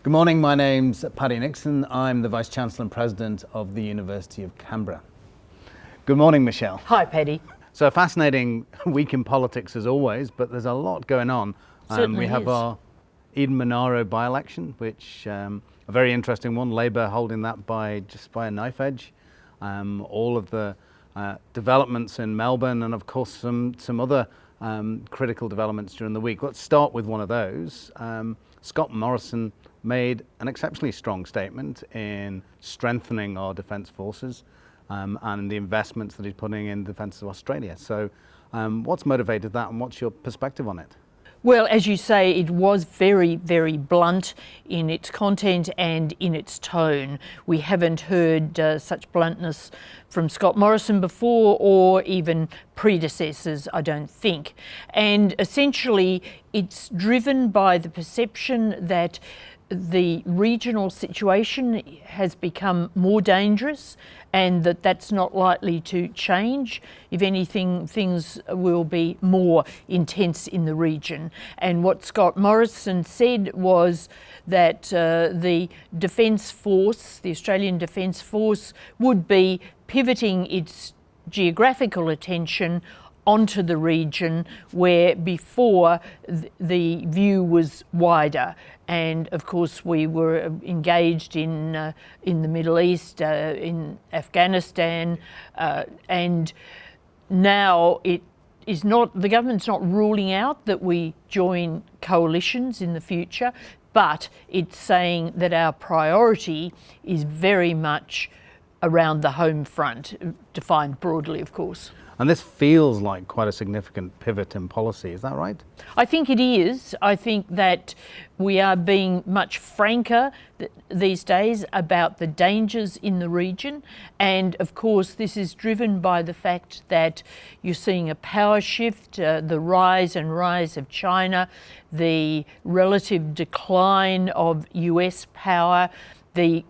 Good morning, my name's Paddy Nixon. I'm the Vice-Chancellor and President of the University of Canberra. Good morning, Michelle. Hi, Paddy. So a fascinating week in politics as always, but there's a lot going on. Certainly we have is. our Eden-Monaro by-election, which a very interesting one. Labour holding that by just by a knife edge. All of the developments in Melbourne, and of course some other critical developments during the week. Let's start with one of those. Scott Morrison made an exceptionally strong statement in strengthening our defence forces and the investments that he's putting in the defence of Australia. So what's motivated that, and what's your perspective on it? Well, as you say, it was very, very blunt in its content and in its tone. We haven't heard such bluntness from Scott Morrison before, or even predecessors, I don't think. And essentially, it's driven by the perception that the regional situation has become more dangerous and that that's not likely to change. If anything, things will be more intense in the region. And what Scott Morrison said was that the Defence Force, the Australian Defence Force, would be pivoting its geographical attention onto the region where before the view was wider. And of course we were engaged in the Middle East, in Afghanistan, and now it is not, the government's not ruling out that we join coalitions in the future, but it's saying that our priority is very much around the home front, defined broadly, of course. And this feels like quite a significant pivot in policy, is that right? I think it is. I think that we are being much franker these days about the dangers in the region. And of course, this is driven by the fact that you're seeing a power shift, the rise of China, the relative decline of US power, the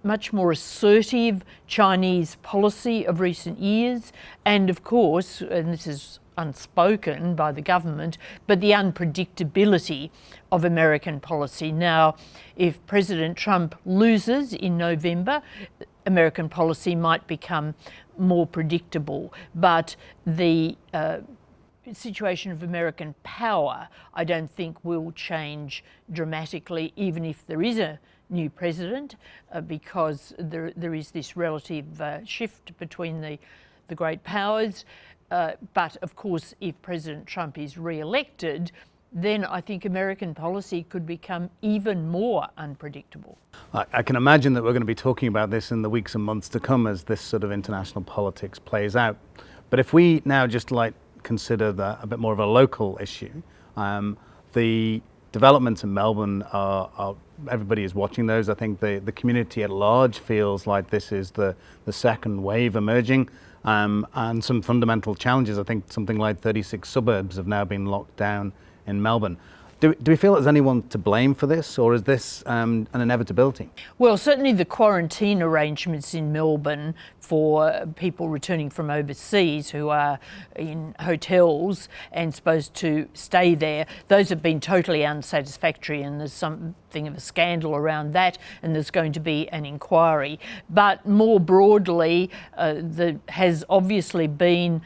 much more assertive Chinese policy of recent years, and of course, and this is unspoken by the government, but the unpredictability of American policy. Now, if President Trump loses in November, American policy might become more predictable, but the situation of American power, I don't think will change dramatically, even if there is a new president, because there is this relative shift between the great powers. But of course, if President Trump is re-elected, then I think American policy could become even more unpredictable. I can imagine that we're going to be talking about this in the weeks and months to come as this sort of international politics plays out. But if we now just consider a bit more of a local issue, the developments in Melbourne are everybody is watching those. I think the community at large feels like this is the second wave emerging, and some fundamental challenges. I think something like 36 suburbs have now been locked down in Melbourne. Do we feel there's anyone to blame for this, or is this an inevitability? Well, certainly the quarantine arrangements in Melbourne for people returning from overseas who are in hotels and supposed to stay there, those have been totally unsatisfactory, and there's something of a scandal around that, and there's going to be an inquiry. But more broadly, there has obviously been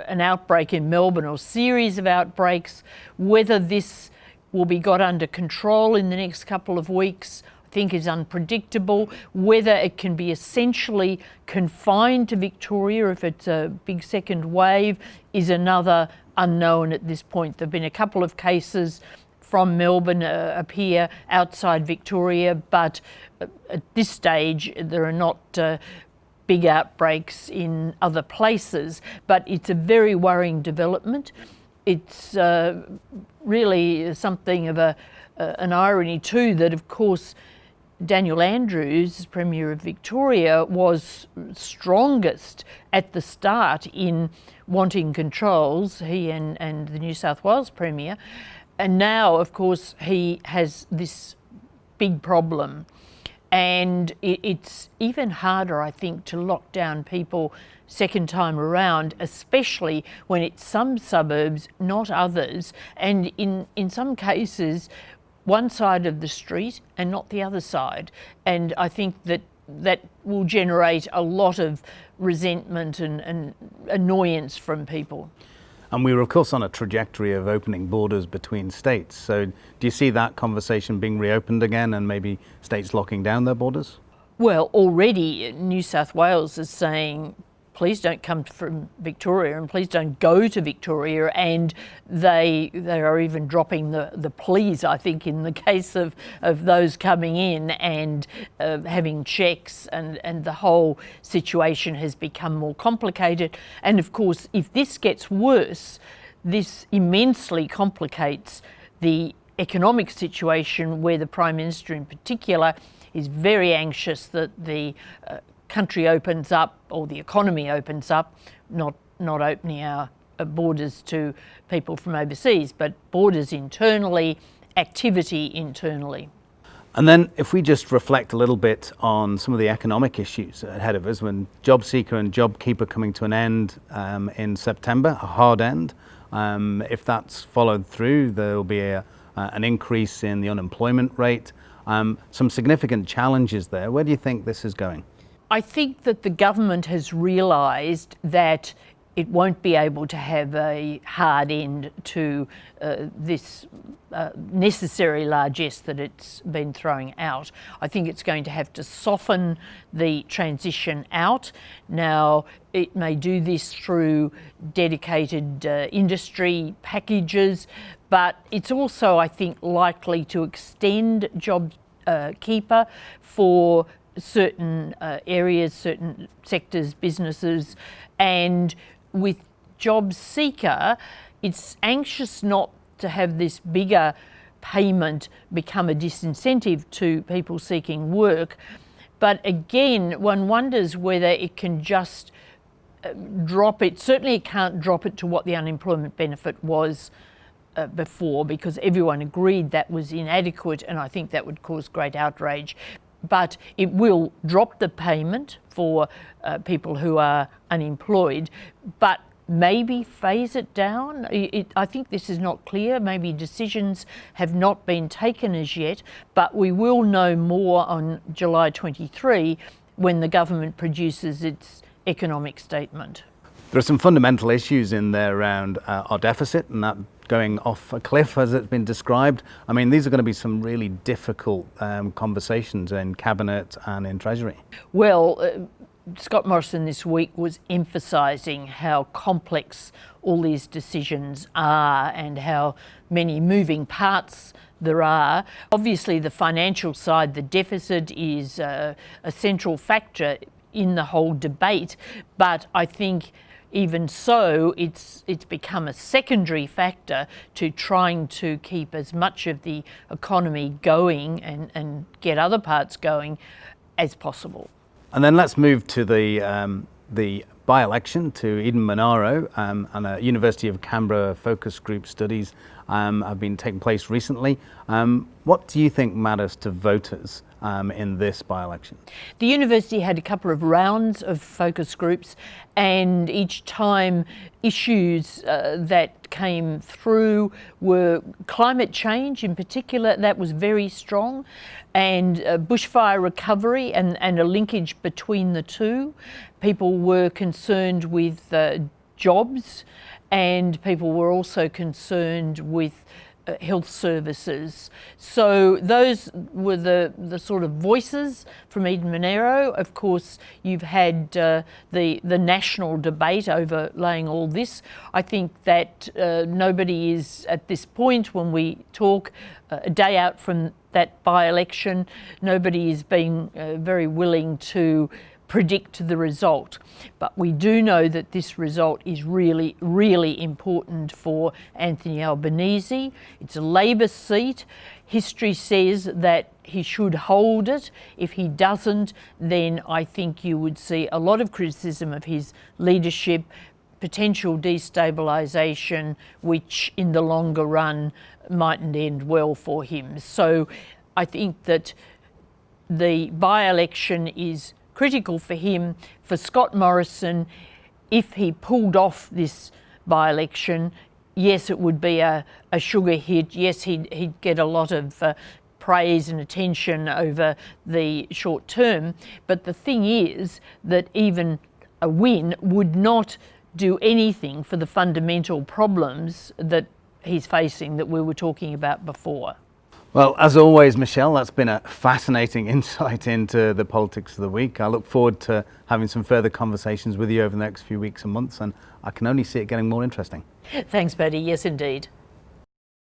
an outbreak in Melbourne, or series of outbreaks. Whether this will be got under control in the next couple of weeks, I think is unpredictable. Whether it can be essentially confined to Victoria if it's a big second wave is another unknown at this point. There have been a couple of cases from Melbourne appear outside Victoria, but at this stage there are not big outbreaks in other places, but it's a very worrying development. It's really something of an irony too that, of course, Daniel Andrews, Premier of Victoria, was strongest at the start in wanting controls, he and the New South Wales Premier, and now, of course, he has this big problem. And it's even harder, I think, to lock down people second time around, especially when it's some suburbs, not others. And in some cases, one side of the street and not the other side. And I think that will generate a lot of resentment and annoyance from people. And we were, of course, on a trajectory of opening borders between states. So do you see that conversation being reopened again and maybe states locking down their borders? Well, already New South Wales is saying, please don't come from Victoria and please don't go to Victoria, and they are even dropping the please, I think, in the case of those coming in and having checks, and the whole situation has become more complicated. And of course, if this gets worse, this immensely complicates the economic situation, where the Prime Minister in particular is very anxious that the country opens up, or the economy opens up, not opening our borders to people from overseas, but borders internally, activity internally. And then if we just reflect a little bit on some of the economic issues ahead of us, when JobSeeker and JobKeeper coming to an end in September, a hard end, if that's followed through, there will be an increase in the unemployment rate, some significant challenges there. Where do you think this is going? I think that the government has realised that it won't be able to have a hard end to this necessary largesse that it's been throwing out. I think it's going to have to soften the transition out. Now, it may do this through dedicated industry packages, but it's also, I think, likely to extend JobKeeper for certain areas, certain sectors, businesses. And with JobSeeker, it's anxious not to have this bigger payment become a disincentive to people seeking work. But again, one wonders whether it can just drop it. Certainly it can't drop it to what the unemployment benefit was before, because everyone agreed that was inadequate, and I think that would cause great outrage. But it will drop the payment for people who are unemployed, but maybe phase it down. I think this is not clear. Maybe decisions have not been taken as yet, but we will know more on July 23 when the government produces its economic statement. There are some fundamental issues in there around our deficit and that going off a cliff, as it's been described. I mean, these are going to be some really difficult conversations in Cabinet and in Treasury. Well, Scott Morrison this week was emphasising how complex all these decisions are and how many moving parts there are. Obviously, the financial side, the deficit, is a central factor in the whole debate, but I think even so, it's become a secondary factor to trying to keep as much of the economy going and get other parts going as possible. And then let's move to the by-election to Eden-Monaro, and a University of Canberra focus group studies have been taking place recently. What do you think matters to voters in this by-election? The university had a couple of rounds of focus groups, and each time issues that came through were climate change in particular. That was very strong, and bushfire recovery and a linkage between the two. People were concerned with jobs, and people were also concerned with health services. So those were the sort of voices from Eden-Monaro. Of course, you've had the national debate overlaying all this. I think that nobody is, at this point when we talk a day out from that by-election, nobody is being very willing to predict the result. But we do know that this result is really, really important for Anthony Albanese. It's a Labor seat. History says that he should hold it. If he doesn't, then I think you would see a lot of criticism of his leadership, potential destabilisation, which in the longer run mightn't end well for him. So I think that the by-election is critical for him. For Scott Morrison, if he pulled off this by-election, yes, it would be a sugar hit. Yes, he'd get a lot of praise and attention over the short term. But the thing is that even a win would not do anything for the fundamental problems that he's facing that we were talking about before. Well, as always, Michelle, that's been a fascinating insight into the politics of the week. I look forward to having some further conversations with you over the next few weeks and months, and I can only see it getting more interesting. Thanks, Paddy. Yes, indeed.